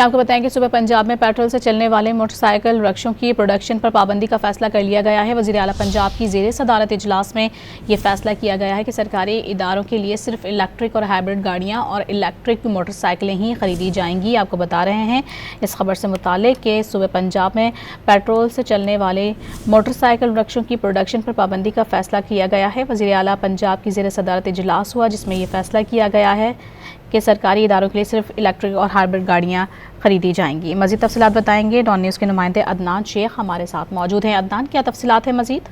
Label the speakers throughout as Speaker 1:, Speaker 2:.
Speaker 1: آپ کو بتائیں کہ صبح پنجاب میں پیٹرول سے چلنے والے موٹر سائیکل رکشوں کی پروڈکشن پر پابندی کا فیصلہ کر لیا گیا ہے۔ وزیر اعلیٰ پنجاب کی زیر صدارت اجلاس میں یہ فیصلہ کیا گیا ہے کہ سرکاری اداروں کے لیے صرف الیکٹرک اور ہائبرڈ گاڑیاں اور الیکٹرک موٹر سائیکلیں ہی خریدی جائیں گی۔ آپ کو بتا رہے ہیں اس خبر سے متعلق کہ صبح پنجاب میں پیٹرول سے چلنے والے موٹر سائیکل رکشوں کی پروڈکشن پر پابندی کا فیصلہ کیا گیا ہے۔ وزیر اعلیٰ پنجاب کی زیر صدارت اجلاس ہوا جس میں یہ فیصلہ کیا گیا ہے کہ سرکاری اداروں کے لیے صرف الیکٹرک اور ہائبرڈ گاڑیاں خریدی جائیں گی۔ مزید تفصیلات بتائیں گے ڈان نیوز کے نمائندے عدنان شیخ ہمارے ساتھ موجود ہیں۔ عدنان، کیا تفصیلات ہیں مزید؟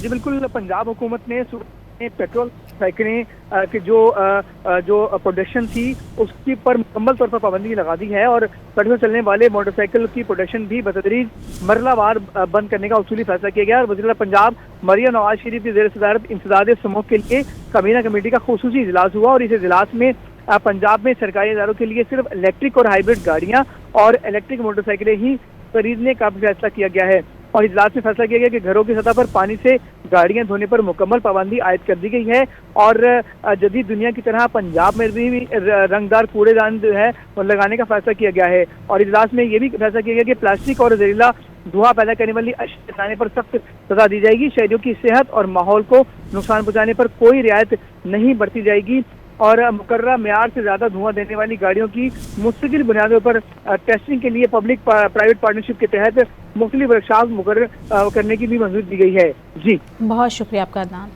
Speaker 2: جی بالکل، پنجاب حکومت نے پیٹرول سائیکلیں کی جو پروڈکشن تھی اس کی پر مکمل طور پر پابندی لگا دی ہے، اور پیٹرول چلنے والے موٹر سائیکل کی پروڈکشن بھی بتدریج مرحلہ وار بند کرنے کا اصولی فیصلہ کیا گیا۔ اور وزیر اعلیٰ پنجاب مریم نواز شریف کی زیر صدارت امتداد سموگ کے لیے کابینہ کمیٹی کا خصوصی اجلاس ہوا، اور اس اجلاس میں پنجاب میں سرکاری اداروں کے لیے صرف الیکٹرک اور ہائبرڈ گاڑیاں اور الیکٹرک موٹر سائیکلیں ہی خریدنے کا فیصلہ کیا گیا ہے۔ اور اجلاس میں فیصلہ کیا گیا کہ گھروں کی سطح پر پانی سے گاڑیاں دھونے پر مکمل پابندی عائد کر دی گئی ہے، اور جدید دنیا کی طرح پنجاب میں بھی رنگدار کوڑے دان جو ہے وہ لگانے کا فیصلہ کیا گیا ہے۔ اور اجلاس میں یہ بھی فیصلہ کیا گیا کہ پلاسٹک اور زہریلا دھواں پیدا کرنے والی اشیاء جلانے پر سخت سزا دی جائے گی۔ شہریوں کی صحت اور ماحول کو نقصان پہنچانے پر کوئی رعایت نہیں برتی جائے گی، اور مقررہ معیار سے زیادہ دھواں دینے والی گاڑیوں کی مستقل بنیادوں پر ٹیسٹنگ کے لیے پبلک پرائیویٹ پارٹنرشپ کے تحت مختلف ورکشاپ مقرر کرنے کی بھی منظوری دی گئی ہے۔ جی
Speaker 1: بہت شکریہ آپ کا عدنان۔